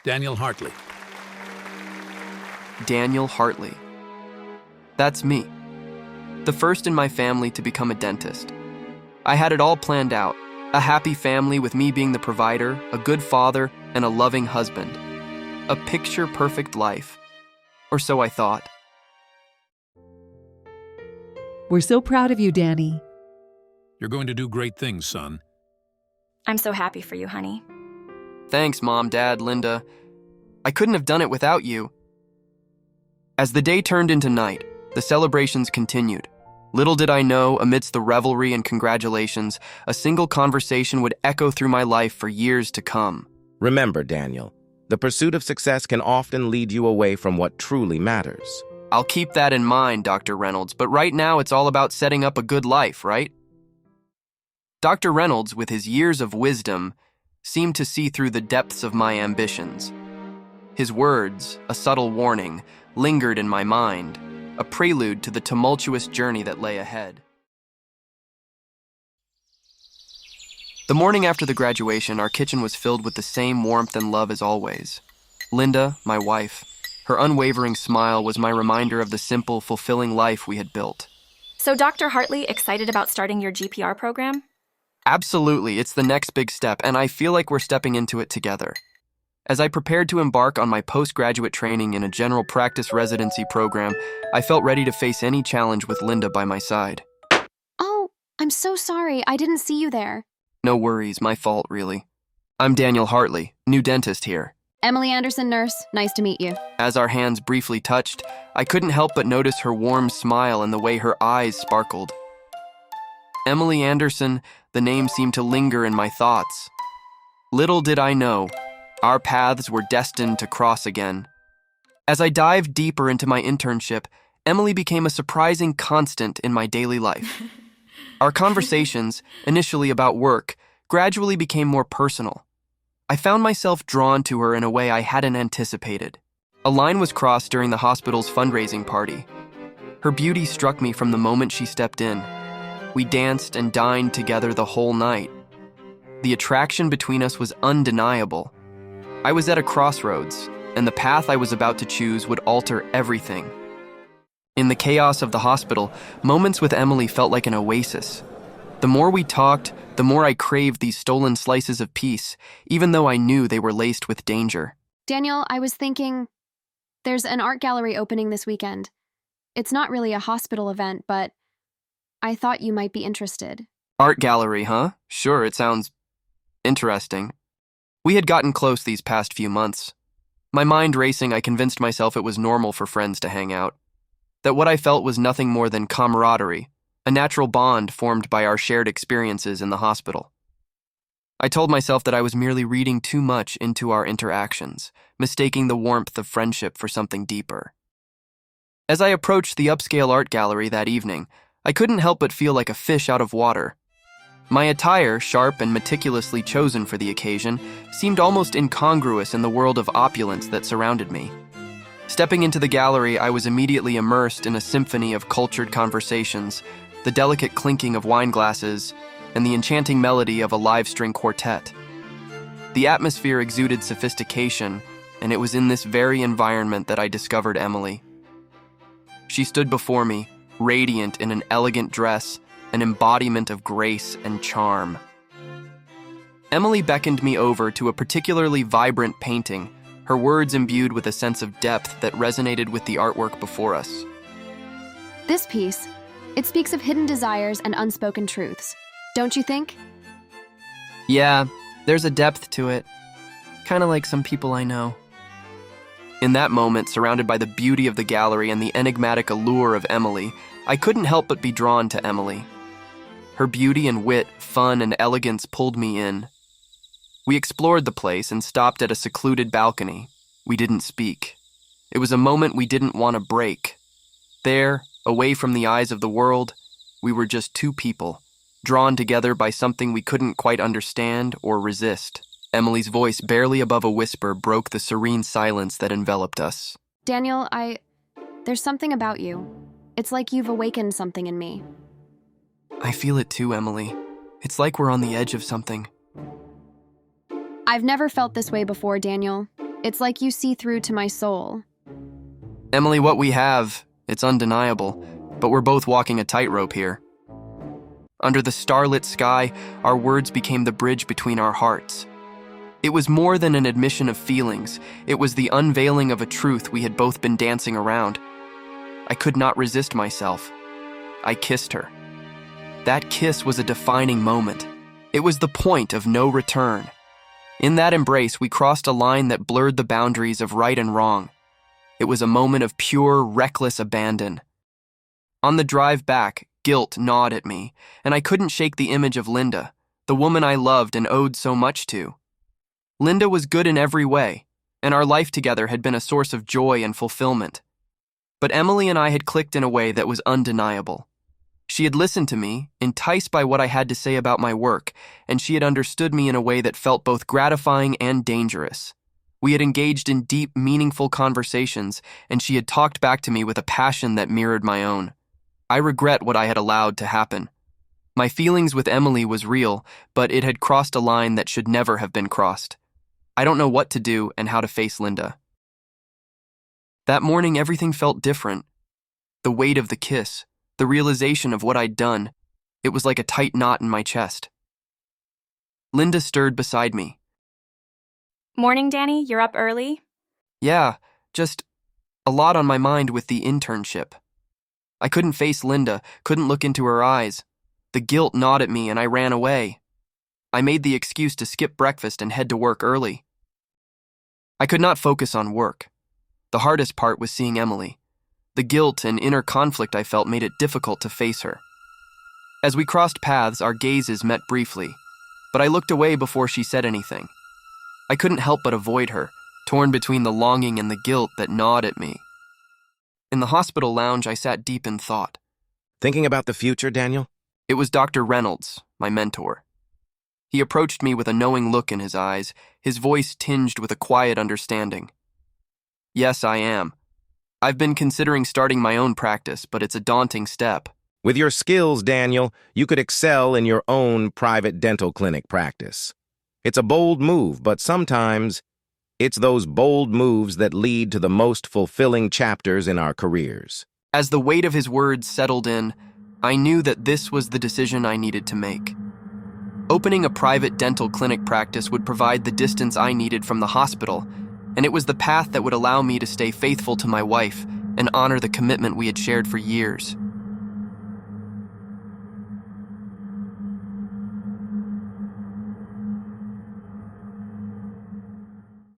Daniel Hartley. Daniel Hartley. That's me. The first in my family to become a dentist. I had it all planned out. A happy family with me being the provider, a good father, and a loving husband. A picture-perfect life. Or so I thought. We're so proud of you, Danny. You're going to do great things, son. I'm so happy for you, honey. Thanks, Mom, Dad, Linda. I couldn't have done it without you. As the day turned into night, the celebrations continued. Little did I know, amidst the revelry and congratulations, a single conversation would echo through my life for years to come. Remember, Daniel, the pursuit of success can often lead you away from what truly matters. I'll keep that in mind, Dr. Reynolds, but right now it's all about setting up a good life, right? Dr. Reynolds, with his years of wisdom, seemed to see through the depths of my ambitions. His words, a subtle warning, lingered in my mind, a prelude to the tumultuous journey that lay ahead. The morning after the graduation, our kitchen was filled with the same warmth and love as always. Linda, my wife, her unwavering smile was my reminder of the simple, fulfilling life we had built. So, Dr. Hartley, excited about starting your GPR program? Absolutely, it's the next big step, and I feel like we're stepping into it together. As I prepared to embark on my postgraduate training in a general practice residency program, I felt ready to face any challenge with Linda by my side. Oh, I'm so sorry. I didn't see you there. No worries, my fault, really. I'm Daniel Hartley, new dentist here. Emily Anderson, nurse. Nice to meet you. As our hands briefly touched, I couldn't help but notice her warm smile and the way her eyes sparkled. Emily Anderson, the name seemed to linger in my thoughts. Little did I know, our paths were destined to cross again. As I dived deeper into my internship, Emily became a surprising constant in my daily life. Our conversations, initially about work, gradually became more personal. I found myself drawn to her in a way I hadn't anticipated. A line was crossed during the hospital's fundraising party. Her beauty struck me from the moment she stepped in. We danced and dined together the whole night. The attraction between us was undeniable. I was at a crossroads, and the path I was about to choose would alter everything. In the chaos of the hospital, moments with Emily felt like an oasis. The more we talked, the more I craved these stolen slices of peace, even though I knew they were laced with danger. Daniel, I was thinking, there's an art gallery opening this weekend. It's not really a hospital event, but I thought you might be interested. Art gallery, huh? Sure, it sounds interesting. We had gotten close these past few months. My mind racing, I convinced myself it was normal for friends to hang out. That what I felt was nothing more than camaraderie, a natural bond formed by our shared experiences in the hospital. I told myself that I was merely reading too much into our interactions, mistaking the warmth of friendship for something deeper. As I approached the upscale art gallery that evening, I couldn't help but feel like a fish out of water. My attire, sharp and meticulously chosen for the occasion, seemed almost incongruous in the world of opulence that surrounded me. Stepping into the gallery, I was immediately immersed in a symphony of cultured conversations, the delicate clinking of wine glasses, and the enchanting melody of a live-string quartet. The atmosphere exuded sophistication, and it was in this very environment that I discovered Emily. She stood before me, radiant in an elegant dress, an embodiment of grace and charm. Emily beckoned me over to a particularly vibrant painting, her words imbued with a sense of depth that resonated with the artwork before us. This piece, it speaks of hidden desires and unspoken truths. Don't you think? Yeah, there's a depth to it. Kind of like some people I know. In that moment, surrounded by the beauty of the gallery and the enigmatic allure of Emily, I couldn't help but be drawn to Emily. Her beauty and wit, fun and elegance pulled me in. We explored the place and stopped at a secluded balcony. We didn't speak. It was a moment we didn't want to break. There, away from the eyes of the world, we were just two people, drawn together by something we couldn't quite understand or resist. Emily's voice, barely above a whisper, broke the serene silence that enveloped us. Daniel, there's something about you. It's like you've awakened something in me. I feel it too, Emily. It's like we're on the edge of something. I've never felt this way before, Daniel. It's like you see through to my soul. Emily, what we have, it's undeniable, but we're both walking a tightrope here. Under the starlit sky, our words became the bridge between our hearts. It was more than an admission of feelings. It was the unveiling of a truth we had both been dancing around. I could not resist myself. I kissed her. That kiss was a defining moment. It was the point of no return. In that embrace, we crossed a line that blurred the boundaries of right and wrong. It was a moment of pure, reckless abandon. On the drive back, guilt gnawed at me, and I couldn't shake the image of Linda, the woman I loved and owed so much to. Linda was good in every way, and our life together had been a source of joy and fulfillment. But Emily and I had clicked in a way that was undeniable. She had listened to me, enticed by what I had to say about my work, and she had understood me in a way that felt both gratifying and dangerous. We had engaged in deep, meaningful conversations, and she had talked back to me with a passion that mirrored my own. I regret what I had allowed to happen. My feelings with Emily was real, but it had crossed a line that should never have been crossed. I don't know what to do and how to face Linda. That morning, everything felt different. The weight of the kiss, the realization of what I'd done, it was like a tight knot in my chest. Linda stirred beside me. Morning, Danny. You're up early? Yeah, just a lot on my mind with the internship. I couldn't face Linda, couldn't look into her eyes. The guilt gnawed at me and I ran away. I made the excuse to skip breakfast and head to work early. I could not focus on work. The hardest part was seeing Emily. The guilt and inner conflict I felt made it difficult to face her. As we crossed paths, our gazes met briefly, but I looked away before she said anything. I couldn't help but avoid her, torn between the longing and the guilt that gnawed at me. In the hospital lounge, I sat deep in thought. Thinking about the future, Daniel? It was Dr. Reynolds, my mentor. He approached me with a knowing look in his eyes, his voice tinged with a quiet understanding. Yes, I am. I've been considering starting my own practice, but it's a daunting step. With your skills, Daniel, you could excel in your own private dental clinic practice. It's a bold move, but sometimes it's those bold moves that lead to the most fulfilling chapters in our careers. As the weight of his words settled in, I knew that this was the decision I needed to make. Opening a private dental clinic practice would provide the distance I needed from the hospital, and it was the path that would allow me to stay faithful to my wife and honor the commitment we had shared for years.